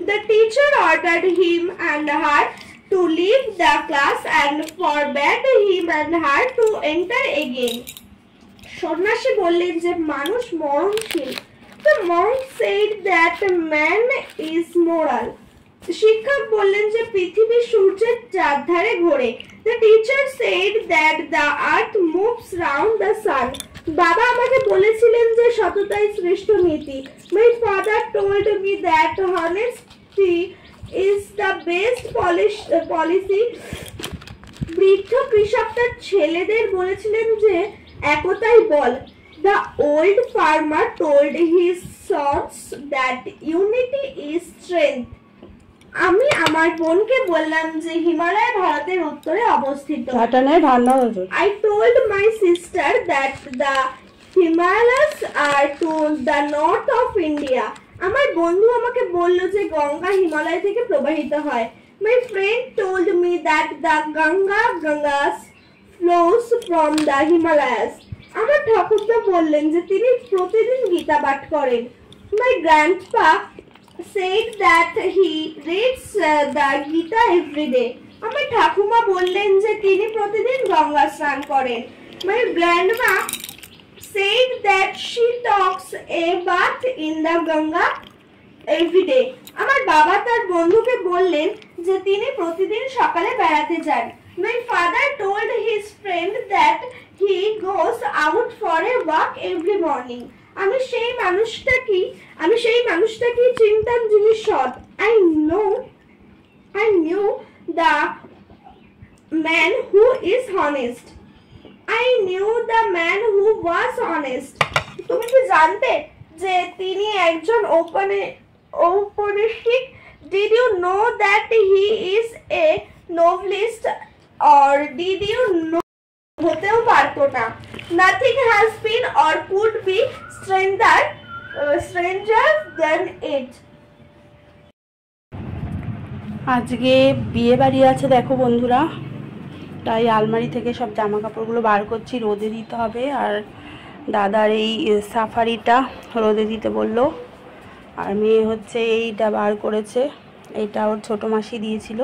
The teacher ordered him and her to leave the class and forbade him and her to enter again. সন্ন্যাসী বললেন যে মানুষ মরণশীল। The monk said that man is moral. শিক্ষক বললেন যে পৃথিবী সূর্যের চারধারে ঘোরে। The teacher said that the earth moves round the sun. বাবা আমাকে বলেছিলেন যে সততাই শ্রেষ্ঠ নীতি। My father told me that honesty is the best policy. বৃদ্ধ কৃষক তার ছেলেদের বলেছিলেন যে একতাই বল। The old farmer told his sons that unity is strength. আমি আমার বোনকে বললাম যে হিমালয় ভারতের উত্তরে অবস্থিত। I told my sister that the Himalayas are to the north of India. আমার বন্ধু আমাকে বলল যে গঙ্গা হিমালয় থেকে প্রবাহিত হয়। My friend told me that the Gangas flows from the Himalayas. আমার ঠাকুরদা বললেন যে তিনি প্রতিদিন গীতা পাঠ করেন। My grandpa said that he reads the Gita every day. আমার ঠাকুমা বললেন যে তিনি প্রতিদিন গঙ্গা স্নান করেন। My grandma said that she takes a bath in the Ganga every day. আমার বাবা তার বন্ধুকে বললেন যে তিনি প্রতিদিন সকালে বেড়াতে যান। My father told his friend that he goes out for a walk every morning. আমি সেই মানুষটাকে চিনতাম যিনি সৎ। I knew the man who is honest. I knew the man who was honest. তুমি কি জানতে যে তিনি একজন ঔপনিবেশিক? Did you know that he is a novelist? Or did you know হতেও পারতো না? Nothing has been or could be stranger than it. আজকে বিয়ে বাড়ি আছে দেখো বন্ধুরা, তাই আলমারি থেকে সব জামা কাপড়গুলো বার করছি, রোদে দিতে হবে। আর দাদার এই সাফারিটা রোদে দিতে বললো। আর মেয়ে হচ্ছে এইটা বার করেছে, এটা ওর ছোটো মাসি দিয়েছিল,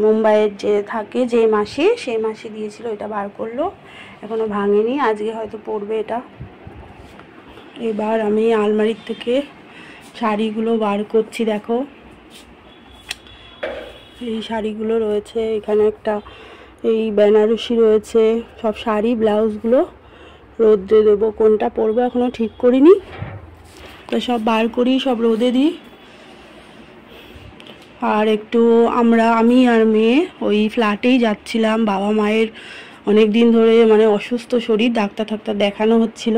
মুম্বাইয়ের যে থাকে যে মাসি, সেই মাসি দিয়েছিল, এটা বার করলো, এখনও ভাঙেনি, আজকে হয়তো পরবে এটা। এবার আমি আলমারির থেকে শাড়িগুলো বার করছি। দেখো এই শাড়িগুলো রয়েছে, এখানে একটা এই বেনারসি রয়েছে, সব শাড়ি ব্লাউজগুলো রোদে দেবো, কোনটা পরবো এখনও ঠিক করিনি, তো সব বার করি, সব রোদে দিই। আর একটু আমি আর মেয়ে ওই ফ্ল্যাটেই যাচ্ছিলাম, বাবা মায়ের অনেক দিন ধরে মানে অসুস্থ শরীর, ডাক্তার দেখানো হচ্ছিল,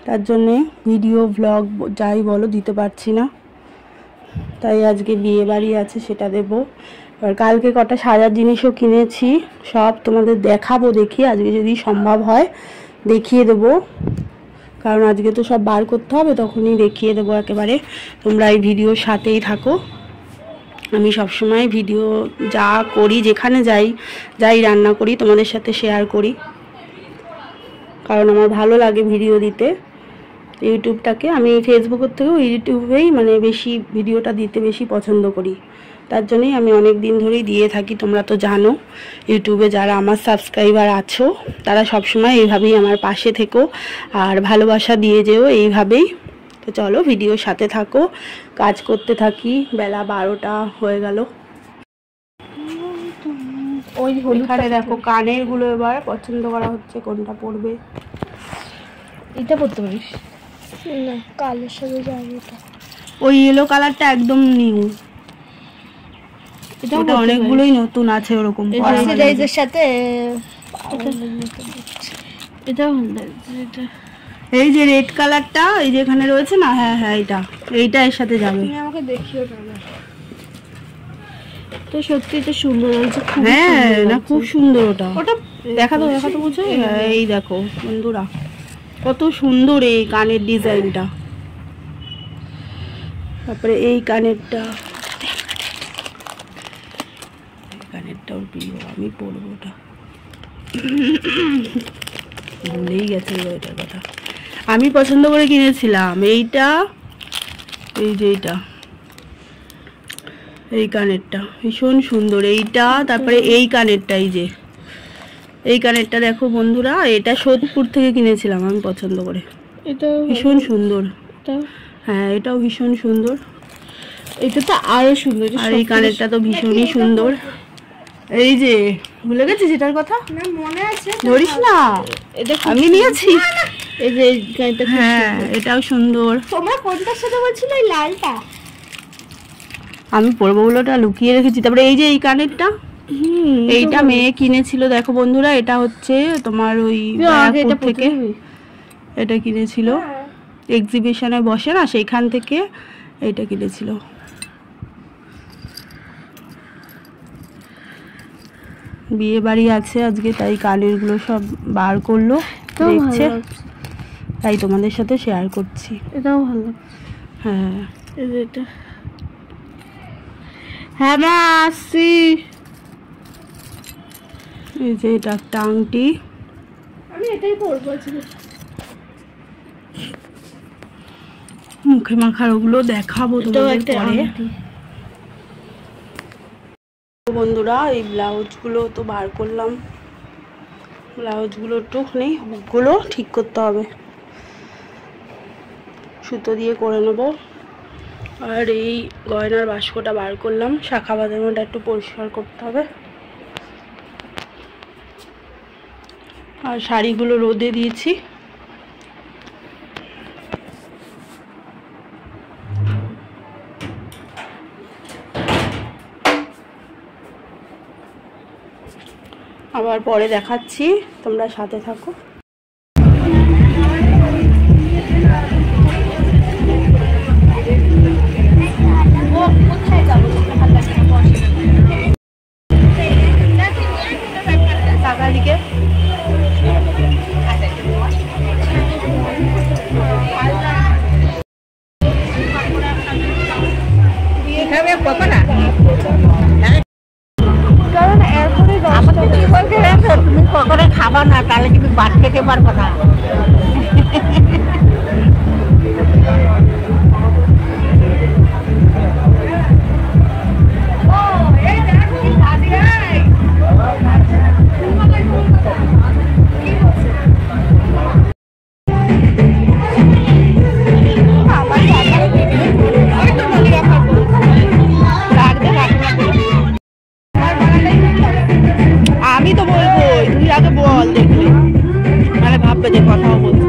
তার জন্যে ভিডিও ব্লগ যাই বলো দিতে পারছি না, তাই আজকে বিয়ে বাড়ি আছে সেটা দেব। আর কালকে কটা সাজার জিনিসও কিনেছি, সব তোমাদের দেখাবো, দেখি আজকে যদি সম্ভব হয় দেখিয়ে দেবো, কারণ আজকে তো সব বার করতে হবে, তখনই দেখিয়ে দেবো একেবারে। তোমরা এই ভিডিওর সাথেই থাকো। আমি সবসময় ভিডিও যা করি, যেখানে যাই রান্না করি, তোমাদের সাথে শেয়ার করি, কারণ আমার ভালো লাগে ভিডিও দিতে। ইউটিউবটাকে আমি ফেসবুকের থেকেও ইউটিউবেই মানে বেশি ভিডিওটা দিতে বেশি পছন্দ করি, তার জন্যই আমি অনেক দিন ধরেই দিয়ে থাকি। তোমরা তো জানো ইউটিউবে যারা আমার সাবস্ক্রাইবার আছো তারা সবসময় এইভাবেই আমার পাশে থেকো আর ভালোবাসা দিয়ে যেও এইভাবেই। তো চলো ভিডিওর সাথে থাকো, কাজ করতে থাকি। বেলা 12টা হয়ে গেল। ওইখানে দেখো কানের গুলো এবার পছন্দ করা হচ্ছে, কোনটা পরবে। এটা পরতে পারিস না, কালোর সাথে যাবে এটা। ওই ইয়েলো কালারটা একদম নিউ, এটা অনেকগুলোই নতুন আছে ওরকম অক্সিডাইজের সাথে। এটা এই যে রেড কালারটা এই যে এখানে রয়েছে না, হ্যাঁ হ্যাঁ এইটা এর সাথে যাবে। আমাকে দেখিও না, তো সত্যি তো সুন্দর লাগছে। হ্যাঁ না, খুব সুন্দর। ওটা দেখাতো বলছো। এই দেখো বন্ধুরা কত সুন্দর এই কানের ডিজাইনটা। তারপরে এই কানেরটাও প্রিয়, আমি পরবো, ওটা ভুলেই গেছে ওইটার কথা। আমি পছন্দ করে কিনেছিলাম এইটা, এই যে এইটা এই কানেরটা ভীষণ সুন্দর, এইটা। তারপরে এই কানেরটা, এই কানেরটা দেখো বন্ধুরা, এটা সোদপুর থেকে কিনেছিলাম আমি পছন্দ করে, এটা ভীষণ সুন্দর। এটা হ্যাঁ এটাও ভীষণ সুন্দর, এটা তো আরো সুন্দর। আর এই কানেরটা তো ভীষণই সুন্দর। এই যে ভুলে গেছি সেটার কথা, না মনে আছে। ধরিস না, এটা আমি নিয়েছি। এই যে গাড়িটা হ্যাঁ এটাও সুন্দর। তোমরা কোনটার সাথে বলছিলে? এই লালটা। আমি পরবো বলেটা লুকিয়ে রেখেছি। তারপরে এই যে এই কানেরটা, এইটা মেয়ে কিনেছিল দেখো বন্ধুরা, এটা হচ্ছে তোমার ওই ব্যারাকপুর থেকে এটা কিনেছিল, এক্সিবিশনে বসে না সেইখান থেকে এইটা কিনেছিল। বিয়ে বাড়ি আছে আজকে, তাই কানের গুলো সব বার করলো, দেখছে, তাই তোমাদের সাথে শেয়ার করছি। এটাও ভালো। হ্যাঁ এই যে এটা, হ্যাঁ মা আসছি। এই যে এটা একটা আংটি, আমি এটাই পরবো আজকে। মুখে মাখার ওগুলো দেখাবো তোমাদের পরে। বন্ধুরা এই ব্লাউজগুলো তো বার করলাম, ব্লাউজগুলো একটুখানি হুকগুলো ঠিক করতে হবে, সুতো দিয়ে করে নেবো। আর এই গয়নার বাস্কটা বার করলাম, শাখা বাঁধানোটা একটু পরিষ্কার করতে হবে। আর শাড়িগুলো রোদে দিয়েছি। আবার পরে দেখাচ্ছি, তোমরা সাথে থাকো। দিকে তুমি কখনো খাবা না, তাহলে তুমি ভাত খেতে পারবে না। আমি তো বলবো, তুই আগে বল, দেখলে মানে ভাববে যে কথাও বলছো।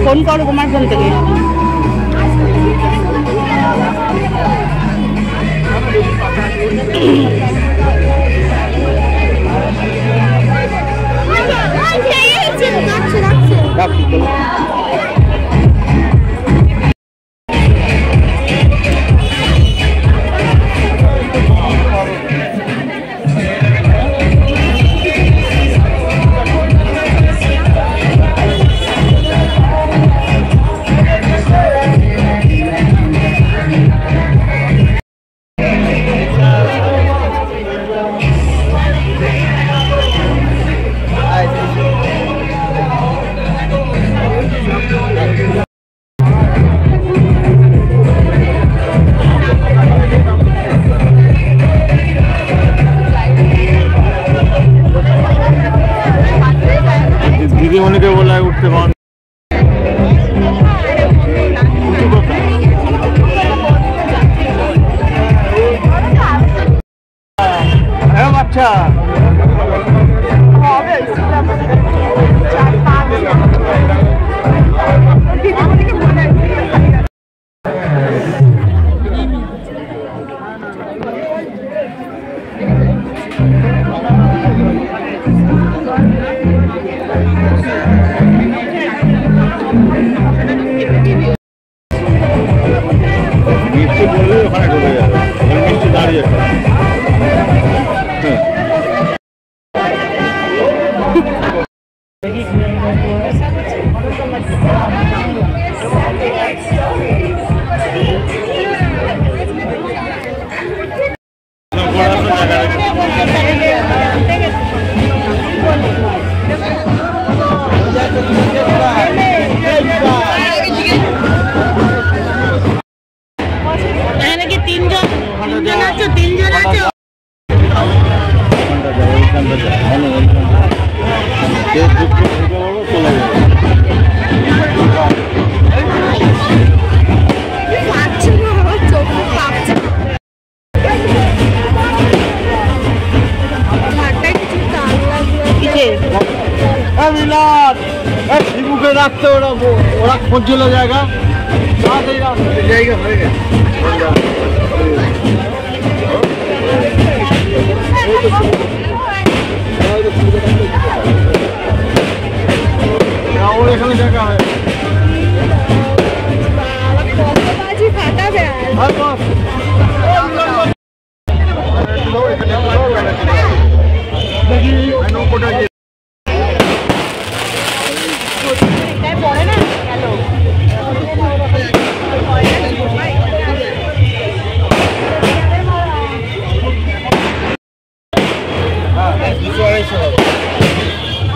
ফোন করো তোমার ফোন থেকে। দিদিমণিকে বলে উঠতে পারেন। আচ্ছা মিষ্টি বললে ওখানে ঢুকে যাবে, মিষ্টি দাঁড়িয়ে বুকে রাখতে ওরা খোঁজছিল জায়গা জায়গা হয়ে গেছে। ওর এখানে জায়গা হয়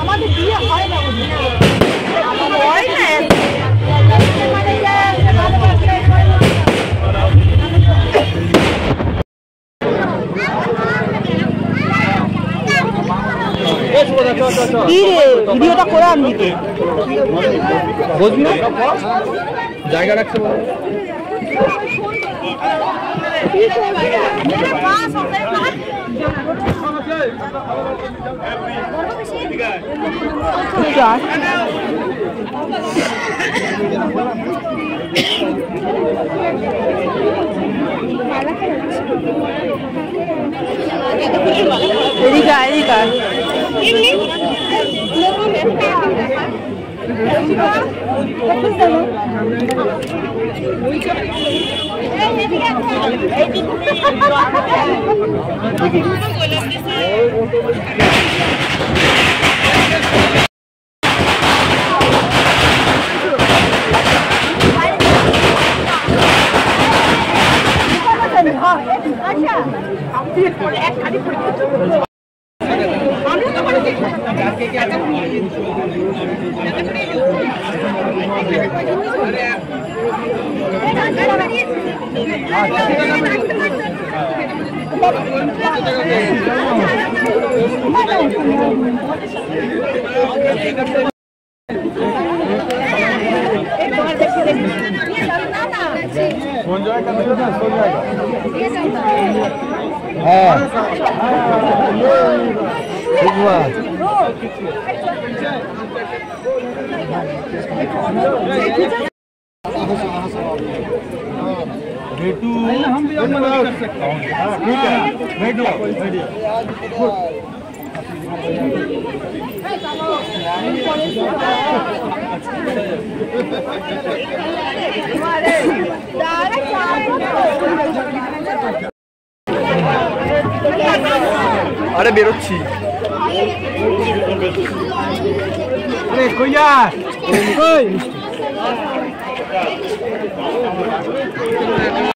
আমাদের বিয়ে হয় না হয় না কি রে ভিডিওটা করে আনবি তো বুঝলি না জায়গা রাখতে বলো এদিকে এদিকে আরে বেরোচ্ছি কইয়া